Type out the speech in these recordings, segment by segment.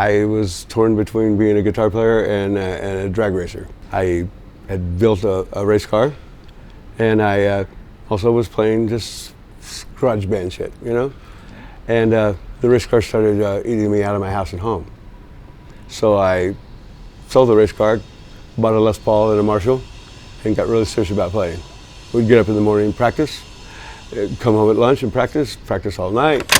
I was torn between being a guitar player and a drag racer. I had built a race car, and I also was playing just garage band shit, you know? And the race car started eating me out of my house and home. So I sold the race car, bought a Les Paul and a Marshall, and got really serious about playing. We'd get up in the morning and practice, come home at lunch and practice all night.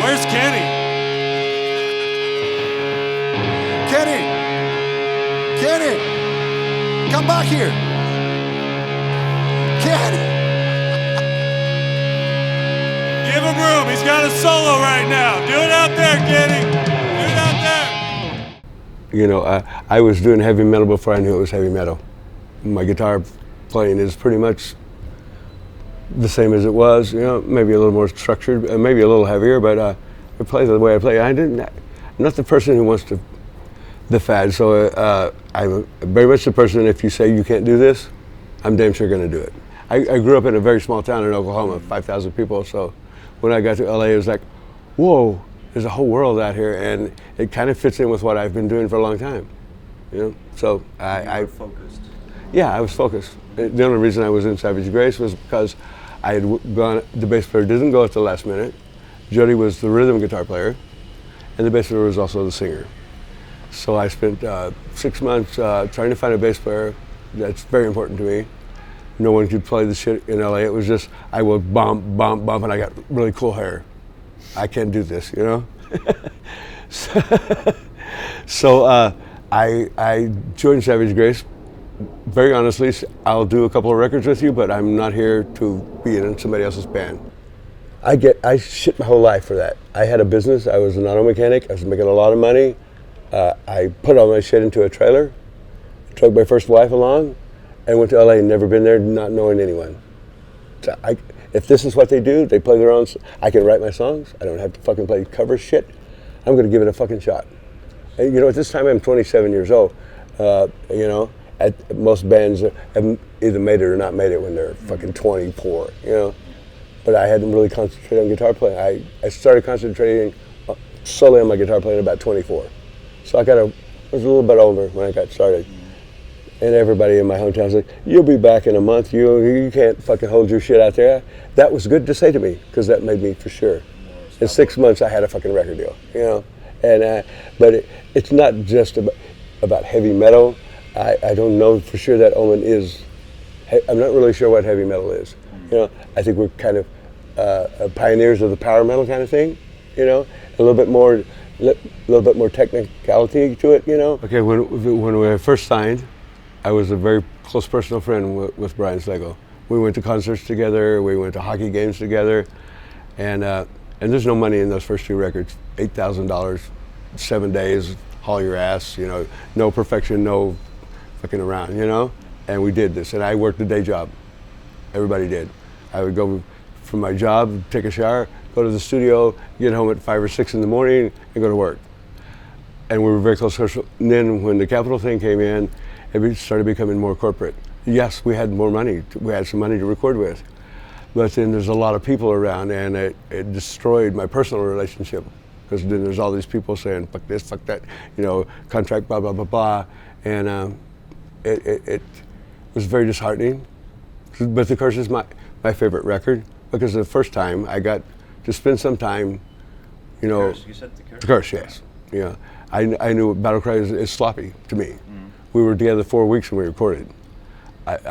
Where's Kenny? Kenny, come back here. Kenny. Give him room. He's got a solo right now. Do it out there, Kenny. Do it out there. You know, I was doing heavy metal before I knew it was heavy metal. My guitar playing is pretty much the same as it was, you know, maybe a little more structured, maybe a little heavier, but I play the way I play. I'm not the person who wants to the fad, so I'm very much the person, if you say you can't do this, I'm damn sure going to do it. I grew up in a very small town in Oklahoma, 5,000 people, so when I got to LA, it was like, whoa, there's a whole world out here, and it kind of fits in with what I've been doing for a long time, you know? So I focused. Yeah, I was focused. The only reason I was in Savage Grace was because I had gone, the bass player didn't go at the last minute. Jody was the rhythm guitar player, and the bass player was also the singer. So I spent 6 months trying to find a bass player. That's very important to me. No one could play the shit in LA. It was just, I would bump, and I got really cool hair. I can't do this, you know? So I joined Savage Grace. Very honestly, I'll do a couple of records with you, but I'm not here to be in somebody else's band. I shit my whole life for that. I had a business, I was an auto mechanic, I was making a lot of money. I put all my shit into a trailer, took my first wife along, and went to LA and never been there, not knowing anyone. So if this is what they do, they play their own, I can write my songs, I don't have to fucking play cover shit. I'm gonna give it a fucking shot. And, you know, at this time I'm 27 years old, you know, most bands have either made it or not made it when they're fucking 24, you know. But I hadn't really concentrated on guitar playing. I started concentrating solely on my guitar playing at about 24. So I was a little bit older when I got started. And everybody in my hometown was like, you'll be back in a month, you can't fucking hold your shit out there. That was good to say to me, because that made me for sure. In 6 months I had a fucking record deal, you know. And but it's not just about heavy metal. I don't know for sure that OMEN is, I'm not really sure what heavy metal is. You know, I think we're kind of pioneers of the power metal kind of thing, you know, a little bit more technicality to it, you know. Okay, when we first signed, I was a very close personal friend with Brian Slagel. We went to concerts together, we went to hockey games together, and there's no money in those first two records. $8,000, 7 days, haul your ass, you know, no perfection, no fucking around, you know? And we did this, and I worked a day job. Everybody did. I would go from my job, take a shower, go to the studio, get home at 5 or 6 in the morning, and go to work. And we were very close. And then when the Capitol thing came in, it started becoming more corporate. Yes, we had more money. We had some money to record with. But then there's a lot of people around, and it destroyed my personal relationship. Because then there's all these people saying, fuck this, fuck that, you know, contract, blah, blah, blah, blah. And it was very disheartening. But The Curse is my favorite record, because the first time I got to spend some time, you know. You said The Curse? The Curse, yes. Yeah. I knew Battle Cry is sloppy to me. We were together 4 weeks when we recorded. But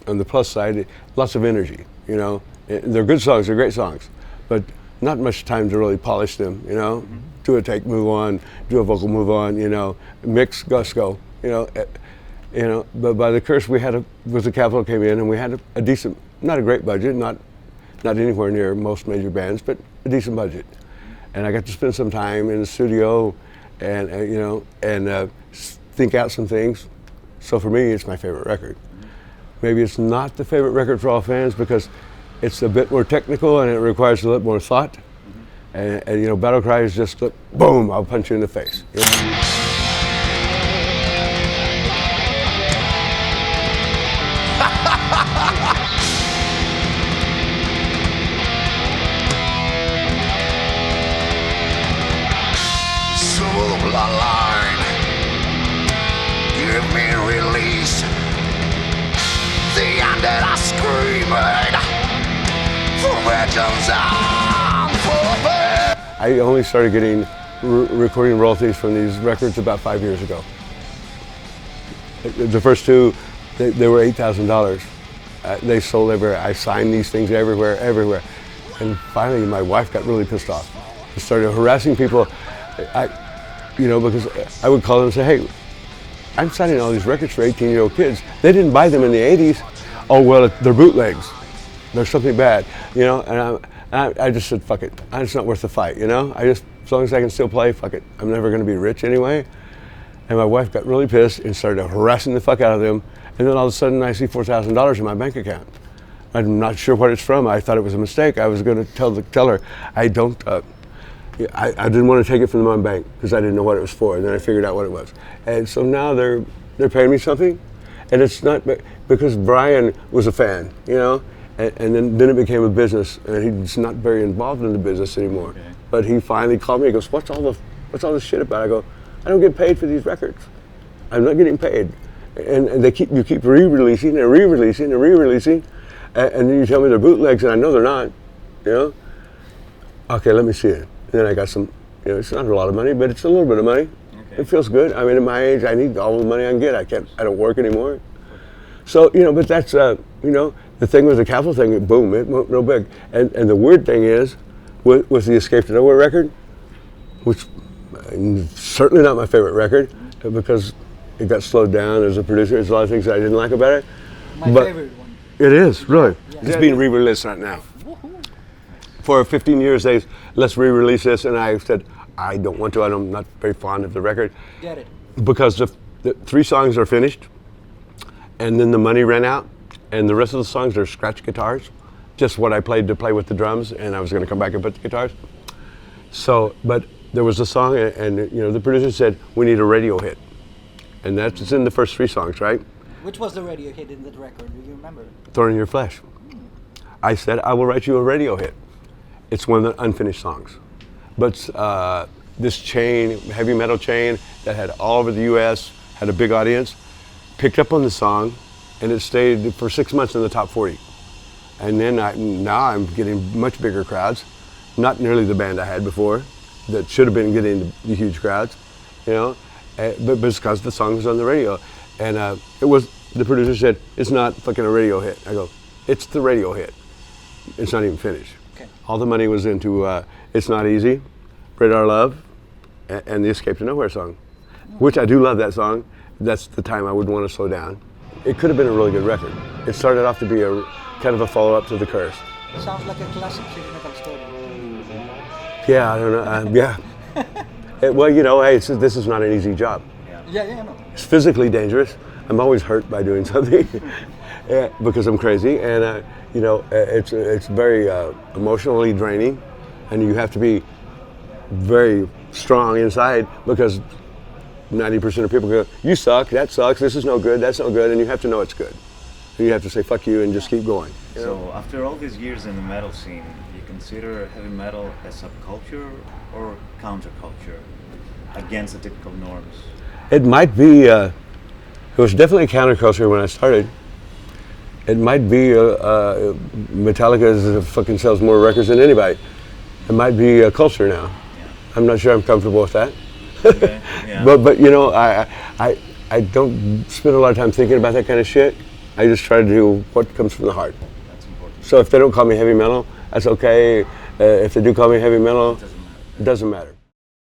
on the plus side, lots of energy, you know. They're good songs, they're great songs, but not much time to really polish them, you know. Do a take, move on, do a vocal, move on, you know. Mix, go, you know. You know, but by The Curse, with the Capitol came in, and we had a decent, not a great budget, not anywhere near most major bands, but a decent budget. And I got to spend some time in the studio, and you know, and think out some things. So for me, it's my favorite record. Maybe it's not the favorite record for all fans, because it's a bit more technical and it requires a little more thought. And you know, battle cry is just boom, I'll punch you in the face. You know? Line. Give me release. The undead are screaming for vengeance and for pain. I only started getting recording royalties from these records about 5 years ago. The first two, they were $8,000. They sold everywhere. I signed these things everywhere. And finally, my wife got really pissed off. She started harassing people. You know, because I would call them and say, hey, I'm signing all these records for 18-year-old kids. They didn't buy them in the 80s. Oh, well, they're bootlegs. There's something bad, you know? And I just said, fuck it. It's not worth the fight, you know? As long as I can still play, fuck it. I'm never gonna be rich anyway. And my wife got really pissed and started harassing the fuck out of them. And then all of a sudden I see $4,000 in my bank account. I'm not sure what it's from. I thought it was a mistake. I was gonna tell her, I didn't want to take it from my bank because I didn't know what it was for, and then I figured out what it was. And so now they're paying me something, and it's not because Brian was a fan, you know, and then it became a business, and he's not very involved in the business anymore. Okay. But he finally called me. He goes, "What's all this shit about?" I go, "I don't get paid for these records. I'm not getting paid." And you keep re-releasing and re-releasing and re-releasing, and then you tell me they're bootlegs, and I know they're not, you know. Okay, let me see it. And then I got some, you know, it's not a lot of money, but it's a little bit of money. Okay. It feels good. I mean, at my age, I need all the money I can get. I don't work anymore. So, you know, but that's, you know, the thing with the Capitol thing, boom, it went real big. And the weird thing is, with the Escape to Nowhere record, which certainly not my favorite record, because it got slowed down as a producer. There's a lot of things I didn't like about it. My favorite one. It is, really. Yeah. It's being re-released right now. For 15 years, let's re-release this, and I said, I don't want to. I'm not very fond of the record. Get it. Because the 3 songs are finished, and then the money ran out, and the rest of the songs are scratch guitars, just what I played to play with the drums, and I was going to come back and put the guitars. So, but there was a song, and you know, the producer said, we need a radio hit. And that's in the first 3 songs, right? Which was the radio hit in that record? Do you remember? Thorn in Your Flesh. I said, I will write you a radio hit. It's one of the unfinished songs. But this chain, heavy metal chain that had all over the US, had a big audience, picked up on the song, and it stayed for 6 months in the top 40. And then now I'm getting much bigger crowds, not nearly the band I had before, that should have been getting the huge crowds, you know, but it's because the song was on the radio. And the producer said, it's not fucking a radio hit. I go, it's the radio hit. It's not even finished. Okay. All the money was into It's Not Easy, Bread Our Love, and the Escape to Nowhere song, which I do love that song. That's the time I would want to slow down. It could have been a really good record. It started off to be a kind of a follow-up to The Curse. It sounds like a classic heavy metal story. Yeah, I don't know. Yeah. Well, you know, hey, this is not an easy job. Yeah, no. It's physically dangerous. I'm always hurt by doing something because I'm crazy, and you know, it's very emotionally draining, and you have to be very strong inside because 90% of people go, you suck, that sucks, this is no good, that's no good, and you have to know it's good. And you have to say fuck you and just keep going. So after all these years in the metal scene, you consider heavy metal a subculture or counterculture against the typical norms? It might be, it was definitely counterculture when I started. It might be Metallica fucking sells more records than anybody. It might be a culture now. Yeah. I'm not sure I'm comfortable with that. Okay. Yeah. but you know, I don't spend a lot of time thinking about that kind of shit. I just try to do what comes from the heart. That's important. So if they don't call me heavy metal, that's okay. If they do call me heavy metal, it doesn't matter.